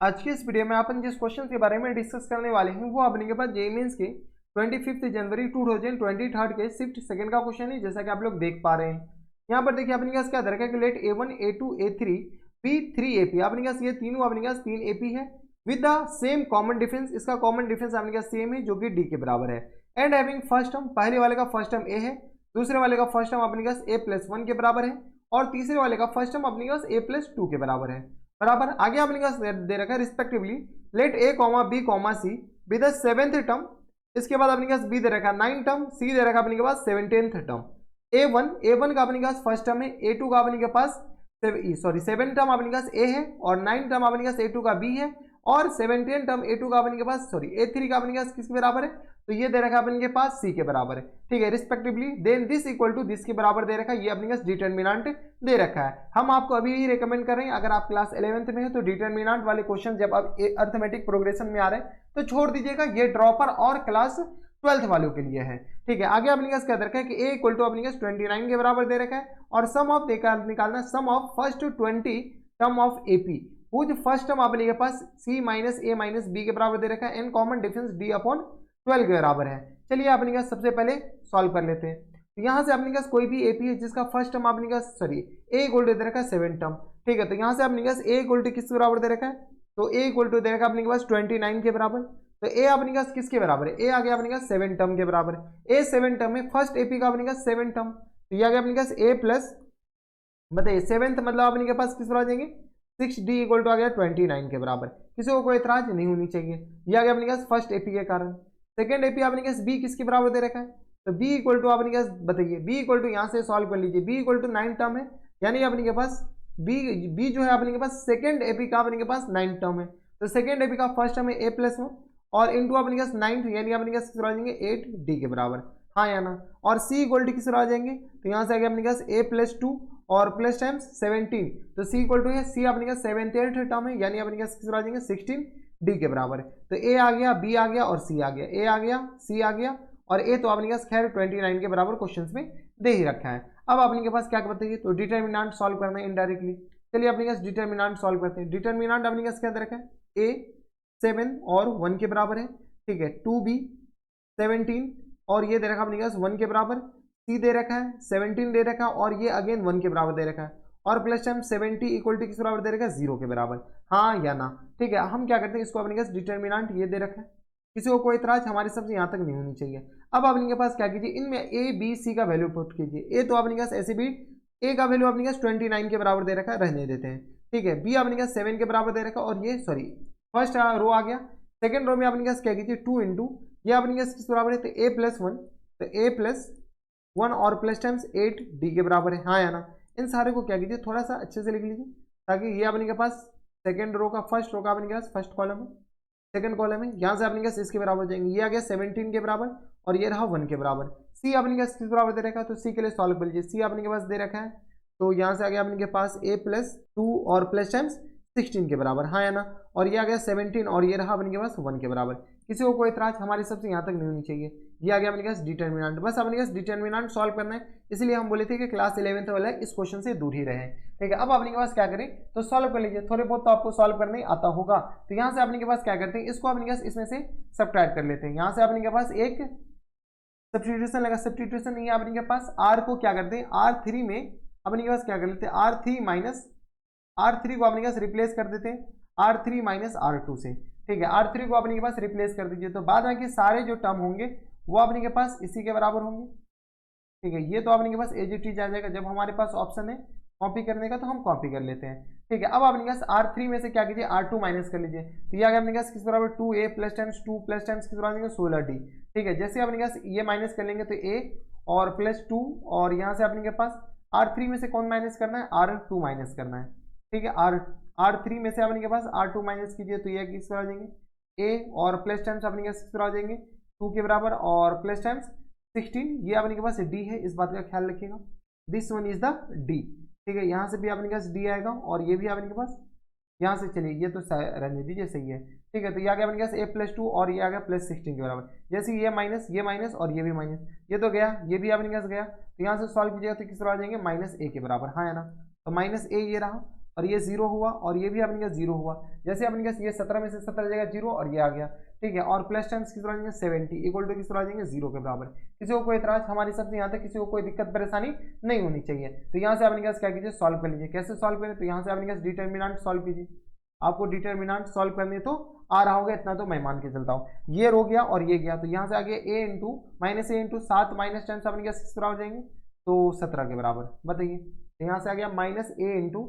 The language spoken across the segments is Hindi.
आज की इस वीडियो में अपन जिस क्वेश्चन के बारे में डिस्कस करने वाले हैं वो अपने के पास जेईई मेंस के 25 जनवरी 2023 के शिफ्ट सेकंड का क्वेश्चन है, जैसा कि आप लोग देख पा रहे हैं। यहाँ पर देखिए अपने पास क्या दर है कि late A1 A2 A3 B3 AP अपने पास ये तीनों अपने पास 3 AP है with the same common difference. इसका कॉमन डिफरेंस अपने पास सेम है जो कि D के बराबर है। एंड हैविंग फर्स्ट टर्म, पहले वाले का फर्स्ट टर्म A है, दूसरे वाले का फर्स्ट टर्म अपने पास A+1 के बराबर है और तीसरे वाले का फर्स्ट टर्म अपने पास A+2 के बराबर है। बराबर आगे अपने पास दे रखा है respectively let A, B, C with the seventh term. इसके बाद अपने पास B दे रखा है 9 टर्म, C दे रखा है अपने के पास 17th टर्म। A1 का अपने पास फर्स्ट टर्म है, A2 का अपने के पास 7 टर्म अपने पास A है और 9 टर्म अपने पास A2 का B है और 17 टर्म A2 का अपने के पास A3 का अपने पास किसके बराबर है, तो ये दे रखा है अपने के पास C के बराबर है। ठीक है, respectively then this equal to this के बराबर दे रखा है, ये अपने पास डिटरमिनेंट दे रखा है। हम आपको अभी भी रिकमेंड कर रहे हैं अगर आप क्लास 11th में है तो डिटरमिनेंट वाले क्वेश्चन जब अब अर्थमेटिक प्रोग्रेशन में आ रहे हैं तो छोड़ दीजिएगा, ये ड्रॉपर और क्लास 12th वालों के लिए है। ठीक है, आगे अपने पास क्या दे रखा है कि A इक्वल टू अपने पास 29 के बराबर दे रखा है और सम ऑफ निकालना sum of first 20 term of AP कुछ फर्स्ट टर्म अपने के पास C minus A minus B के बराबर दे रखा है and common difference D upon 12 के बराबर है। चलिए अपने पास सबसे पहले सॉल्व कर लेते हैं। तो यहाँ से अपने पास कोई भी AP है जिसका फर्स्ट टर्म अपने पास A इक्वल टू दे रखा है 7 टर्म। ठीक है, तो यहाँ से अपने पास A इक्वल टू किसके बराबर दे रखा है, तो A इक्वल टू दे रखा है अपने पास 29 के बराबर। तो A अपने पास किसके बराबर है, A आ गया अपने पास 7 टर्म के बराबर है। A 7 टर्म है, फर्स्ट AP का अपने पास 7 टर्म, तो ये आ गया अपने पास A प्लस बताइए 7th मतलब अपने के पास किस बराबर जाएंगे 6D इक्वल टू आ गया 29 के बराबर। किसी को कोई एतराज नहीं होनी चाहिए, ये आ गया अपने पास फर्स्ट AP के कारण। सेकंड AP अपने पास B किसके बराबर दे रखा है, तो B इक्वल टू अपने पास बताइए B इक्वल टू यहाँ से सॉल्व कर लीजिए, B इक्वल टू 9 टर्म है यानी अपने के पास B जो है अपने के पास सेकंड AP का अपने के पास 9 टर्म है, तो सेकंड AP का फर्स्ट टर्म है A+1 और इंटू अपने पास 9 यानी अपने पास किस आ जाएंगे 8D के बराबर, हाँ या ना। और C इक्वल टू किस आ जाएंगे, तो यहाँ से आ गया अपने पास A+2 और प्लस टाइम्स 17, तो C इक्वल टू है C अपने का 7th टर्म है यानी अपने का किस आ जाएंगे 16D के बराबर है। तो A आ गया, B आ गया और C आ गया, A आ गया, C आ गया और A तो अपने पास खैर 29 के बराबर क्वेश्चंस में दे ही रखा है। अब अपने के पास क्या बताइए, तो डिटरमिनेंट सॉल्व करना है इनडायरेक्टली। चलिए अपने पास डिटरमिनेंट सॉल्व करते हैं। डिटरमिनेंट अपने पास क्या दे रखा है A 7 और 1 के बराबर है। ठीक है, 2B 17 और ये दे रखा अपने पास 1 के बराबर, C दे रखा है 17 दे रखा है और ये अगेन 1 के बराबर दे रखा है और प्लस टाइम 70 इक्वल टू किस बराबर दे रखा है 0 के बराबर, हाँ या ना। ठीक है, हम क्या करते हैं इसको अपने पास डिटरमिनेंट ये दे रखा है, किसी को कोई इतराज हमारे सबसे यहाँ तक नहीं होनी चाहिए। अब अपने के पास क्या कीजिए इनमें A B C का वैल्यू पुट कीजिए। A तो अपने पास ऐसे भी A का वैल्यू अपने पास 29 के बराबर दे रखा है, रहने देते हैं। ठीक है, B अपने पास 7 के बराबर दे रखा है और ये फर्स्ट रो आ गया। सेकेंड रो में अपने पास क्या कीजिए 2 इंटू ये अपने पास किस बराबर है, तो A+1 तो A+1 और प्लस टाइम्स 8D के बराबर है, हाँ या ना। इन सारे को क्या कीजिए थोड़ा सा अच्छे से लिख लीजिए ताकि ये अपने के पास सेकंड रो का फर्स्ट रो का अपने के पास फर्स्ट कॉलम है, सेकंड कॉलम है, यहाँ से अपने के पास इसके बराबर जाएंगे, ये आ गया 17 के बराबर और ये रहा 1 के बराबर। C अपने के पास किस बराबर दे रखा है, तो C के लिए सॉल्व कर लीजिए। C अपने के पास दे रखा है तो यहाँ से आ गया अपने के पास A+2 और प्लस टाइम्स 16 के बराबर, हाँ या ना। और ये आ गया 17 और ये रहा अपने के पास 1 के बराबर। किसी को कोई इतराज हमारी सबसे यहाँ तक नहीं होनी चाहिए। ये आ गया अपने पास डिटरमिनेंट, बस अपने पास डिटरमिनेंट सॉल्व करना है, इसलिए हम बोले थे कि क्लास 11th वाला इस क्वेश्चन से दूर ही रहे। ठीक है, अब अपने के पास क्या करें तो सॉल्व कर लीजिए, थोड़े बहुत तो आपको सॉल्व करने आता होगा। तो यहाँ से अपने के पास क्या करते हैं इसको अपने पास इसमें से सब्ट्रैक्ट कर लेते हैं। यहाँ से अपने के पास एक सब्स्टिट्यूशन लगा, सब्स्टिट्यूशन नहीं है अपने के पास, R को क्या करते हैं R3 में अपने के पास क्या कर लेते हैं R3 को अपने पास रिप्लेस कर देते हैं R3 माइनस R2 से। ठीक है, R3 को अपने के पास रिप्लेस कर दीजिए तो बाद में सारे जो टर्म होंगे वो अपने के पास इसी के बराबर होंगे। ठीक है, ये तो अपने के पास एज इट इज आ जाएगा, जब हमारे पास ऑप्शन है कॉपी करने का तो हम कॉपी कर लेते हैं। ठीक है, अब अपने पास R3 में से क्या कीजिए R2 माइनस कर लीजिए, तो ये आ गया अपने पास किस बराबर 2A plus times 2 plus times किस बराबर 16D। ठीक है, जैसे अपने पास ये माइनस कर लेंगे तो A और प्लस 2 और यहाँ से अपने के पास R3 में से कौन माइनस करना है R2 माइनस करना है। ठीक है, R3 में से अपने के पास R2 माइनस कीजिए तो ये किस पर आ जाएंगे A और प्लस टाइम्स अपने के पास किस पर आ जाएंगे 2 के बराबर और प्लस टाइम्स 16, ये अपने के पास D है, इस बात का ख्याल रखिएगा, this one is the D। ठीक है, यहाँ से भी अपने के पास D आएगा और ये भी अपने के पास यहाँ से चलिए ये तो रहने दीजिए सही है। ठीक है, तो ये आ गया अपने के पास A+2 और ये आ गया +16 के बराबर, जैसे ये माइनस और ये भी माइनस, ये तो गया, ये भी अपने के पास गया, तो यहाँ से सॉल्व कीजिएगा तो किस पर आ जाएंगे -A के बराबर, हाँ है ना। तो -A ये रहा और ये 0 हुआ और ये भी अपने 0 हुआ। जैसे अपने ये 17 में से 17 जाएगा 0 और ये आ गया, ठीक है। और प्लस टाइम्स किस तरह आ जाएंगे 70 इक्वल टू किस तरह आ जाएंगे 0 के बराबर। किसी को कोई इतराज हमारी सबसे यहाँ तक किसी को कोई दिक्कत परेशानी नहीं होनी चाहिए। तो यहाँ से अपने क्या कीजिए सॉल्व कर लीजिए। कैसे सॉल्व करें, तो यहाँ से अपने डिटर्मिनेंट सॉल्व कीजिए। आपको डिटर्मिनेंट सॉल्व करने तो आ रहा होगा, इतना तो मैं मान के चलता हूँ। ये रो गया और ये गया, तो यहाँ से आ गया a into minus A into 7 minus 10 से अपने क्या किस तरह हो जाएंगे, तो 17 के बराबर। बताइए, तो यहाँ से आ गया माइनस ए इंटू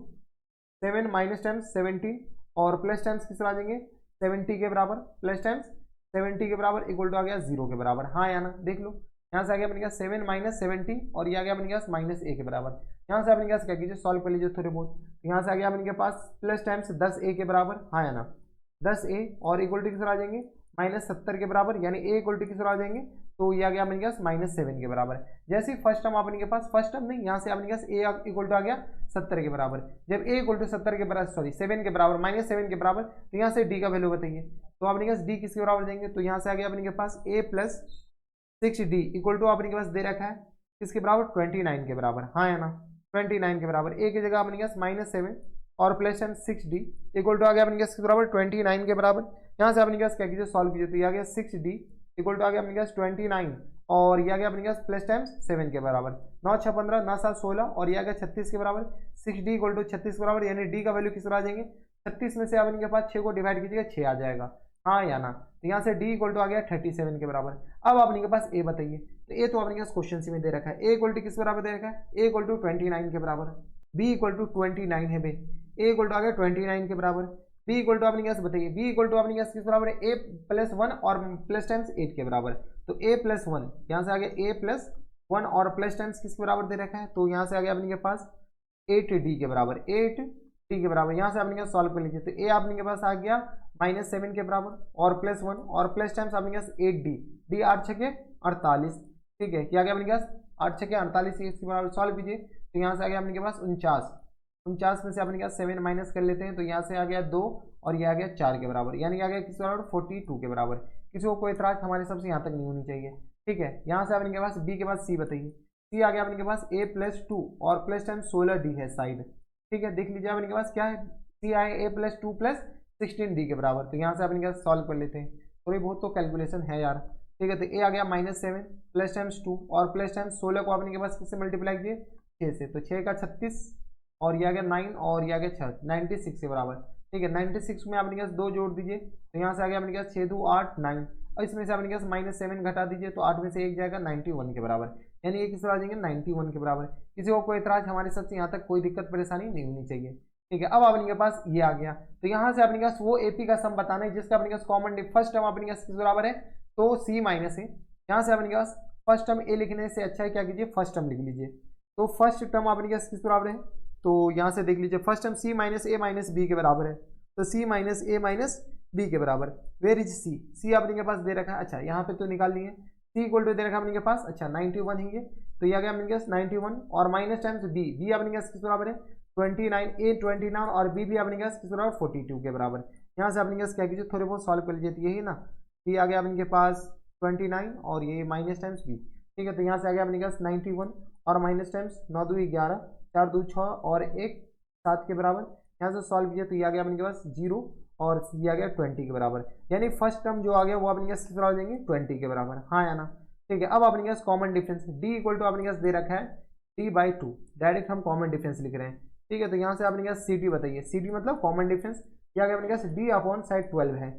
7 माइनस 10 17 और प्लस टाइम्स किस तरह आ जाएंगे 70 के बराबर, प्लस टाइम्स 70 के बराबर इक्वल टू आ गया 0 के बराबर। हाँ या ना, देख लो। यहाँ से आ गया अपने पास 7 माइनस 70 और ये आ गया अपने पास माइनस ए के बराबर। यहाँ से अपने पास क्या कीजिए सॉल्व कर लीजिए थोड़े बहुत। यहाँ से आ गया अपने पास प्लस टाइम्स 10 ए के बराबर, हाँ या ना, 10 ए और इक्वल टू किस तरह आ जाएंगे माइनस 70 के बराबर, यानी ए इक्वल टू किस तरह आ जाएंगे, तो ये आ गया अपने पास माइनस 7 के बराबर। जैसे फर्स्ट टर्म अपने के पास, फर्स्ट टर्म नहीं, यहाँ से अपने पास ए इक्वल टू आ गया 70 के बराबर। जब ए इक्वल टू 70 के बराबर, सॉरी 7 के बराबर, माइनस 7 के बराबर, तो यहाँ से डी का वैल्यू बताइए। तो अपने पास डी किसके बराबर देंगे, तो यहाँ से आ गया अपने के पास ए प्लस 6d इक्वल टू अपने के पास दे रखा है किसके बराबर 29 के बराबर, हाँ है ना, 29 के बराबर। ए की जगह अपने के पास माइनस 7 और प्लस 6d इक्वल टू आ गया अपने के पास किसके बराबर 29 के बराबर। यहाँ से अपने के पास क्या कीजिए सॉल्व कीजिए, तो ये आ गया 6d इक्वल टू आ गया अपने के पास 29 और ये आ गया अपने के पास प्लस टाइम्स 7 के बराबर। 9 6 15 9 7 16 और ये आ गया 36 के बराबर। 6d इक्वल टू 36 के बराबर, यानी डी का वैल्यू किस तरह आ जाएंगे 36 में से अपने के पास 6 को डिवाइड कीजिएगा 6 आ जाएगा, हाँ या ना। तो यहाँ से d इक्वल टू आ गया 37 के बराबर। अब अपने के पास a बताइए, तो a तो अपने के पास क्वेश्चन सी में दे रखा है, a इक्वल टू किस बराबर दे रखा है, a इक्वल टू 29 के बराबर, b इक्वल टू 29 है बे, a इक्वल टू आ गया 29 के बराबर, b इक्वल टू अपने के पास बताइए, b इक्वल टू अपने के पास किस बराबर है, a प्लस 1 और प्लस टाइम्स 8 के बराबर। तो a प्लस 1, यहाँ से आ गया a प्लस 1 और प्लस टाइम्स किस बराबर दे रखा है, तो यहाँ से आ गया अपने के पास 8d के बराबर, 8d के बराबर। यहाँ से अपने के सॉल्व कर लीजिए, तो a अपने के पास आ गया माइनस 7 के बराबर और प्लस 1 और प्लस टाइम्स अपने के पास 8d, d 8 छके 48, ठीक है, क्या गया अपने के पास 8 छके 48, इसके बराबर सॉल्व कीजिए। तो यहाँ से आ गया अपने के पास 49 में से अपने के पास 7 माइनस कर लेते हैं, तो यहाँ से आ गया 2 और ये आ गया 4 के बराबर, यानी आ गया किस बराबर 42 के बराबर। किसी को कोई इतराज हमारे सबसे यहाँ तक नहीं होनी चाहिए, ठीक है। यहाँ से अपने के पास b के पास c बताइए, c आ गया अपने के पास a प्लस 2 और प्लस टाइम 16d है साइड, ठीक है। देख लीजिए अपने के पास क्या है, c आए a प्लस 2 प्लस 16d के बराबर। तो यहाँ से अपने के पास सॉल्व कर लेते हैं, थोड़ी बहुत तो कैलकुलेशन है यार, ठीक है। तो a आ गया माइनस 7 प्लस टाइम्स 2 और प्लस टाइम्स 16 को अपने के पास किससे मल्टीप्लाई कीजिए 6 से, तो 6 का 36 और ये आ गया 9 और ये आ गया 6, 96 के बराबर, ठीक है। 96 में अपने के पास 2 जोड़ दीजिए, तो यहाँ से आ गया अपने के पास 6 2 8 9 और इसमें से अपने के पास माइनस 7 घटा दीजिए, तो 8 में से 1 जाएगा 91 के बराबर, यानी ये किस तरह आ जाएंगे 91 के बराबर। किसी को कोई इतराज हमारे सबसे यहाँ तक कोई दिक्कत परेशानी नहीं होनी चाहिए, ठीक है। अब अपने के पास ये आ गया, तो यहाँ से अपने के पास वो एपी का सम बताना है जिसका अपने के पास कॉमन फर्स्ट टर्म अपने के पास किस बराबर है, तो सी माइनस है। यहाँ से अपने के पास फर्स्ट टर्म ए लिखने से अच्छा है क्या कीजिए फर्स्ट टर्म लिख लीजिए, तो फर्स्ट टर्म अपने के पास किस बराबर है, तो यहाँ से देख लीजिए फर्स्ट टर्म सी माइनस ए माइनस बी के बराबर है, तो सी माइनस ए माइनस बी के बराबर। वेयर इज सी, सी अपने के पास दे रखा है, अच्छा यहाँ पे तो निकाल लिए, सी इक्वल टू दे रखा है अपने के पास, अच्छा 91 है ये, तो ये आ गया अपने के पास 91 और माइनस टाइम्स बी, बी अपने के पास किस बराबर है 29, ए 29 और बी भी अपने के पास किस बराबर 42 के बराबर। यहाँ से अपने के पास क्या कीजिए थोड़े बहुत सॉल्व कर लीजिए, तो यही ना, ये आ गया अपने के पास 29 और ये माइनस टाइम्स बी, ठीक है। तो यहाँ से आ गया अपने के पास 91 और माइनस टाइम्स 9 2 11 4 2 6 और 1 7 के बराबर। यहाँ से सॉल्व किया तो ये आ गया अपने के पास 0 और ये आ गया 20 के बराबर, यानी फर्स्ट टर्म जो आ गया वो अपने के पास किस बराबर हो जाएंगे 20 के बराबर, हाँ या ना, ठीक है। अब अपने के पास common difference d equal to अपने के पास दे रखा है d/2, डायरेक्ट हम कॉमन डिफरेंस लिख रहे हैं, ठीक है। तो यहाँ से अपने के पास सी डी बताइए, सी डी मतलब कॉमन डिफरेंस, ये आ गया अपने के पास d अपॉन साइड 12 है,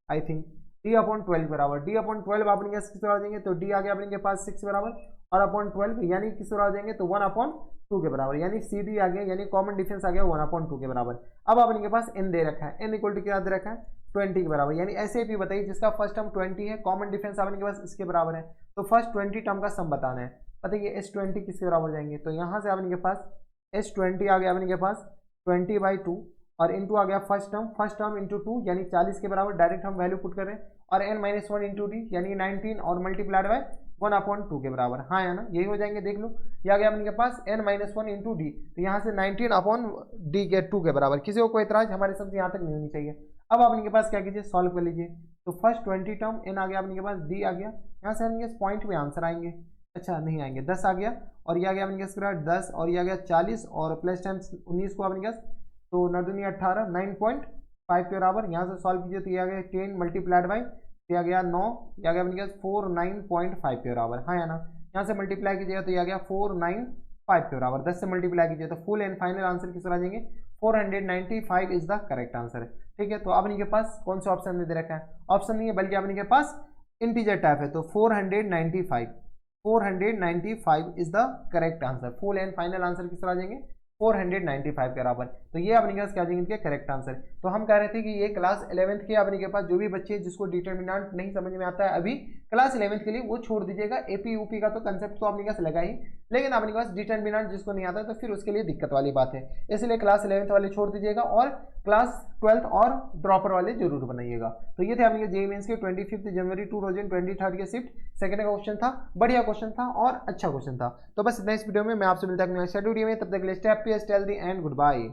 आई थिंक d अपॉन 12 बराबर, d अपॉन 12 अपने के पास किस बराबर हो जाएंगे, तो d आ गया अपने के पास 6 बराबर और अपॉन 12 यानी किस बराबर हो जाएंगे, तो 1 अपॉन 2 के बराबर, यानी सी डी आ गया, यानी कॉमन डिफरेंस आ गया 1 अपॉन 2 के बराबर। अब अपने के पास n दे रखा है, n इक्वल टू क्या दे रखा है 20 के बराबर, यानी ऐसे भी बताइए जिसका फर्स्ट टर्म 20 है, कॉमन डिफरेंस अपने के पास इसके बराबर है, तो फर्स्ट 20 टर्म का सम बताना है। बताइए S20 किसके बराबर जाएंगे, तो यहाँ से अपने के पास S20 आ गया अपने के पास 20/2 और इंटू आ गया फर्स्ट टर्म इंटू 2 यानी 40 के बराबर, डायरेक्ट हम वैल्यू पुट कर रहे हैं, और n-1 इंटू डी यानी 19 और मल्टीप्लाइड बाय 1 अपॉन 2 के बराबर, हाँ या ना, यही हो जाएंगे। देख लो ये आ गया अपने के पास n-1 इंटू डी, तो यहाँ से 19 अपॉन डी के 2 के बराबर। किसी को कोई इतराज हमारे सबसे यहाँ तक नहीं होनी चाहिए। अब अपने के पास क्या कीजिए सॉल्व कर लीजिए, तो फर्स्ट 20 टर्म n आ गया अपने के पास, d आ गया, यहाँ से अपने पॉइंट में आंसर आएंगे, अच्छा नहीं आएंगे, 10 आ गया और ये आ गया अपने के पास 10 और ये आ गया 40 और प्लस टाइम्स 19 को अपने के पास तो 9 दूनी 18, 9.5 के बराबर। यहाँ से सॉल्व कीजिए तो ये आ गया 10 मल्टीप्लाइड बाई, ये आ गया 9, ये आ गया अपने 49.5 के बराबर, हाँ या ना। यहाँ से मल्टीप्लाई कीजिएगा तो ये आ गया 495 के बराबर। 10 से मल्टीप्लाई कीजिए तो फुल एंड फाइनल आंसर किस तरह आ जाएंगे, 495 इज द करेक्ट आंसर है। ठीक है, तो अब इनके पास कौन सा ऑप्शन दे रखा है, ऑप्शन नहीं है बल्कि अब इनके पास इंटीजर टाइप है, तो 495 is the correct answer. Full and final answer किस तरह आ जाएंगे, 495 के बराबर। तो ये अपने पास क्या आ जाएंगे इनके करेक्ट आंसर। तो हम कह रहे थे कि ये क्लास 11th के अपने के पास जो भी बच्चे जिसको डिटर्मिनेंट नहीं समझ में आता है अभी क्लास 11th के लिए, वो छोड़ दीजिएगा। एपी यूपी का तो कंसेप्ट तो अपने पास लगा ही, लेकिन अपने पास डिटर्मिनेंट जिसको नहीं आता है तो फिर उसके लिए दिक्कत वाली बात है। इसलिए क्लास 11th वाले छोड़ दीजिएगा और क्लास 12th और ड्रॉपर वाले जरूर बनाइएगा। तो ये थे अपने जेईई मेंस के 25 जनवरी 2023 के शिफ्ट सेकंड का क्वेश्चन था। बढ़िया क्वेश्चन था और अच्छा क्वेश्चन था। तो बस नेक्स्ट वीडियो में मैं आपसे मिलता हूं नेक्स्ट वीडियो में, तब तक के लिए stay happy, stay healthy and good bye.